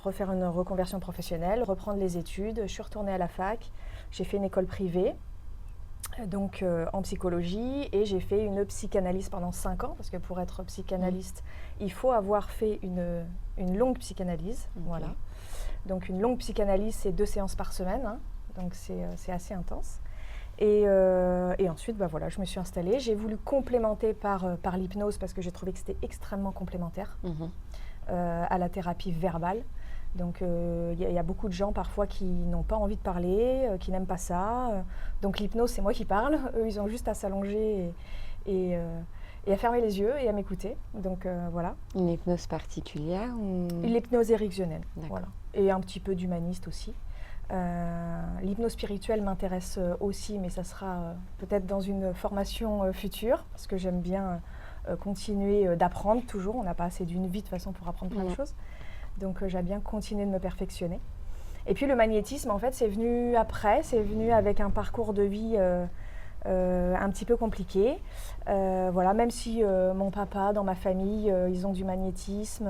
refaire une reconversion professionnelle, reprendre les études. Je suis retournée à la fac, j'ai fait une école privée, donc en psychologie, et j'ai fait une psychanalyse pendant 5 ans, parce que pour être psychanalyste, il faut avoir fait une longue psychanalyse. Ok. Voilà. Donc une longue psychanalyse, c'est 2 séances par semaine, hein, donc c'est assez intense. Et ensuite, voilà, je me suis installée. J'ai voulu complémenter par l'hypnose parce que j'ai trouvé que c'était extrêmement complémentaire à la thérapie verbale. Donc, il y a beaucoup de gens parfois qui n'ont pas envie de parler, qui n'aiment pas ça. Donc, l'hypnose, c'est moi qui parle. Eux, ils ont juste à s'allonger et à fermer les yeux et à m'écouter. Donc, voilà. Une hypnose particulière ou... L'hypnose érectionnelle, D'accord. voilà. Et un petit peu d'humaniste aussi. L'hypnose spirituelle m'intéresse aussi, mais ça sera peut-être dans une formation future, parce que j'aime bien continuer d'apprendre toujours. On n'a pas assez d'une vie de toute façon pour apprendre plein de choses. Donc j'aime bien continuer de me perfectionner. Et puis le magnétisme, en fait, c'est venu après, c'est venu avec un parcours de vie un petit peu compliqué. Voilà, même si mon papa, dans ma famille, ils ont du magnétisme.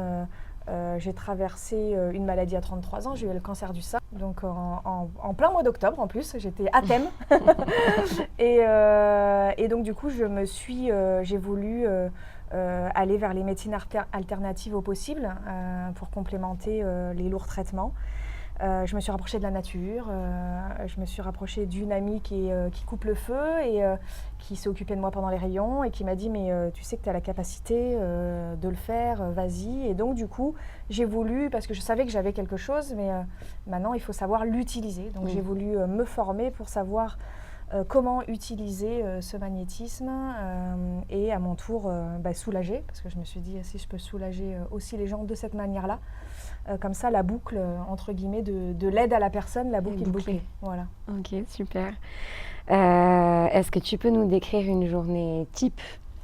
J'ai traversé une maladie à 33 ans, j'ai eu le cancer du sein, donc en plein mois d'octobre en plus, j'étais à thème. et donc du coup, j'ai voulu aller vers les médecines alternatives au possible pour complémenter les lourds traitements. Je me suis rapprochée de la nature, je me suis rapprochée d'une amie qui coupe le feu et qui s'est occupée de moi pendant les rayons et qui m'a dit mais tu sais que tu as la capacité de le faire, vas-y. Et donc du coup j'ai voulu, parce que je savais que j'avais quelque chose, mais maintenant il faut savoir l'utiliser. Donc j'ai voulu me former pour savoir comment utiliser ce magnétisme et à mon tour soulager, parce que je me suis dit si je peux soulager aussi les gens de cette manière-là. Comme ça, la boucle, entre guillemets, de l'aide à la personne, la boucle est bouclée. Voilà. Ok, super. Est-ce que tu peux nous décrire une journée type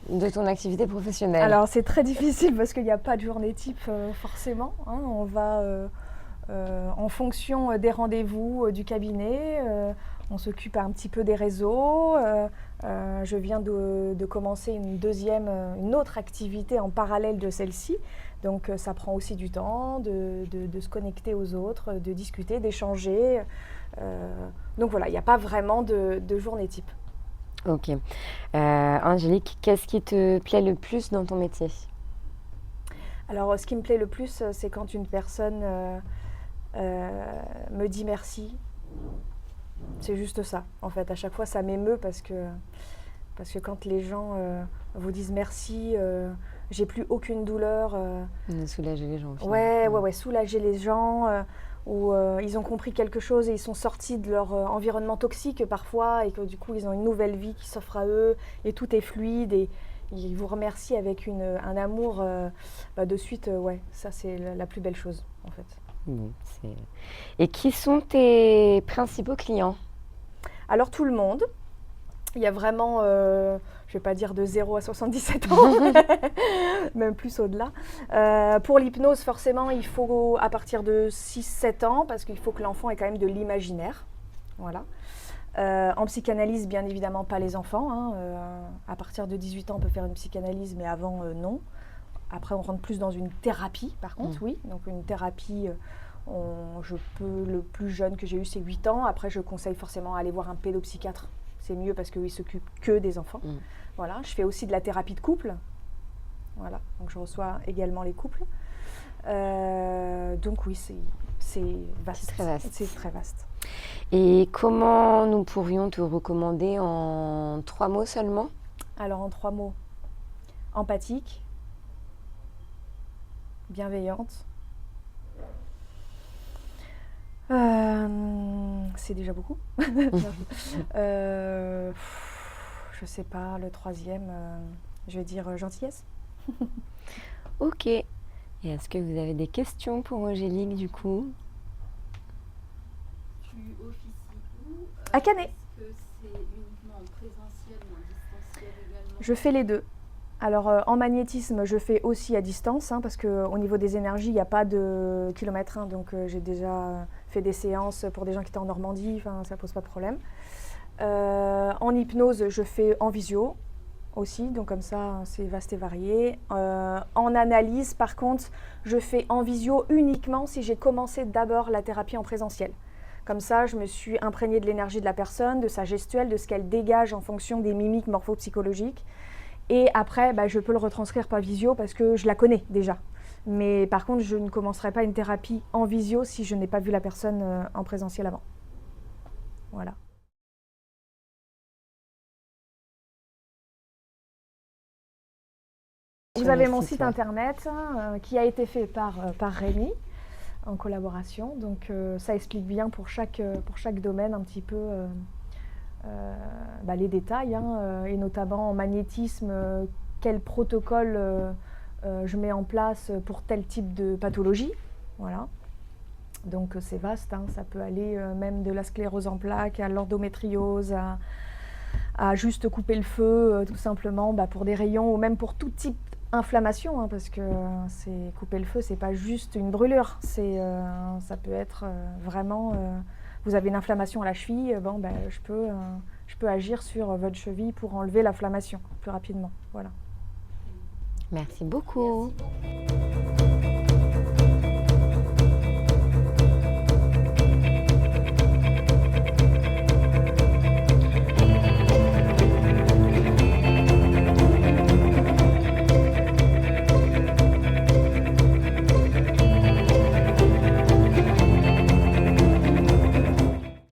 de ton activité professionnelle? Alors, c'est très difficile parce qu'il n'y a pas de journée type forcément. Hein. On va en fonction des rendez-vous du cabinet. On s'occupe un petit peu des réseaux. Je viens de commencer une autre activité en parallèle de celle-ci. Donc ça prend aussi du temps de se connecter aux autres, de discuter, d'échanger. Donc voilà, il n'y a pas vraiment de journée type. Ok. Angélique, qu'est-ce qui te plaît le plus dans ton métier? Alors ce qui me plaît le plus, c'est quand une personne me dit merci. C'est juste ça, en fait. À chaque fois, ça m'émeut parce que quand les gens vous disent merci, j'ai plus aucune douleur. De soulager les gens. Ouais, soulager les gens, où ils ont compris quelque chose et ils sont sortis de leur environnement toxique parfois et que du coup, ils ont une nouvelle vie qui s'offre à eux et tout est fluide et ils vous remercient avec un amour de suite. Ça, c'est la plus belle chose, en fait. Bon, et qui sont tes principaux clients? Alors, tout le monde. Il y a vraiment, je ne vais pas dire de 0 à 77 ans, même plus au-delà. Pour l'hypnose, forcément, il faut à partir de 6-7 ans, parce qu'il faut que l'enfant ait quand même de l'imaginaire. Voilà. En psychanalyse, bien évidemment, pas les enfants. Hein. À partir de 18 ans, on peut faire une psychanalyse, mais avant, non. Après, on rentre plus dans une thérapie, par contre, oui. Donc, une thérapie, le plus jeune que j'ai eu, c'est 8 ans. Après, je conseille forcément à aller voir un pédopsychiatre. C'est mieux parce qu'il ne s'occupe que des enfants. Voilà. Je fais aussi de la thérapie de couple. Voilà. Donc, je reçois également les couples. Donc, oui, c'est vaste. C'est très vaste. C'est très vaste. Et comment nous pourrions te recommander en 3 mots seulement? Alors, en 3 mots. Empathique, bienveillante. C'est déjà beaucoup. Je sais pas, le 3e, je vais dire gentillesse. Ok. Et est-ce que vous avez des questions pour Angélique du coup? Tu officies où? À Canet. Est-ce que c'est uniquement en présentiel ou en distanciel également? Je fais les deux. Alors en magnétisme, je fais aussi à distance, hein, parce qu'au niveau des énergies, il n'y a pas de kilomètres. Hein, donc j'ai déjà fait des séances pour des gens qui étaient en Normandie, ça ne pose pas de problème. En hypnose, je fais en visio. aussi, donc comme ça c'est vaste et varié. En analyse, par contre, je fais en visio uniquement si j'ai commencé d'abord la thérapie en présentiel. Comme ça, je me suis imprégnée de l'énergie de la personne, de sa gestuelle, de ce qu'elle dégage en fonction des mimiques morphopsychologiques. Et après, je peux le retranscrire par visio parce que je la connais déjà. Mais par contre, je ne commencerai pas une thérapie en visio si je n'ai pas vu la personne en présentiel avant. Voilà. Vous avez mon site internet qui a été fait par Rémi en collaboration. Donc ça explique bien pour chaque domaine un petit peu les détails et notamment en magnétisme, quel protocole je mets en place pour tel type de pathologie. Voilà. Donc c'est vaste, ça peut aller même de la sclérose en plaques à l'endométriose, à juste couper le feu tout simplement pour des rayons ou même pour tout type d'inflammation, parce que couper le feu, c'est pas juste une brûlure, ça peut être vraiment, vous avez une inflammation à la cheville, je peux agir sur votre cheville pour enlever l'inflammation plus rapidement. Voilà. Merci beaucoup. Merci beaucoup.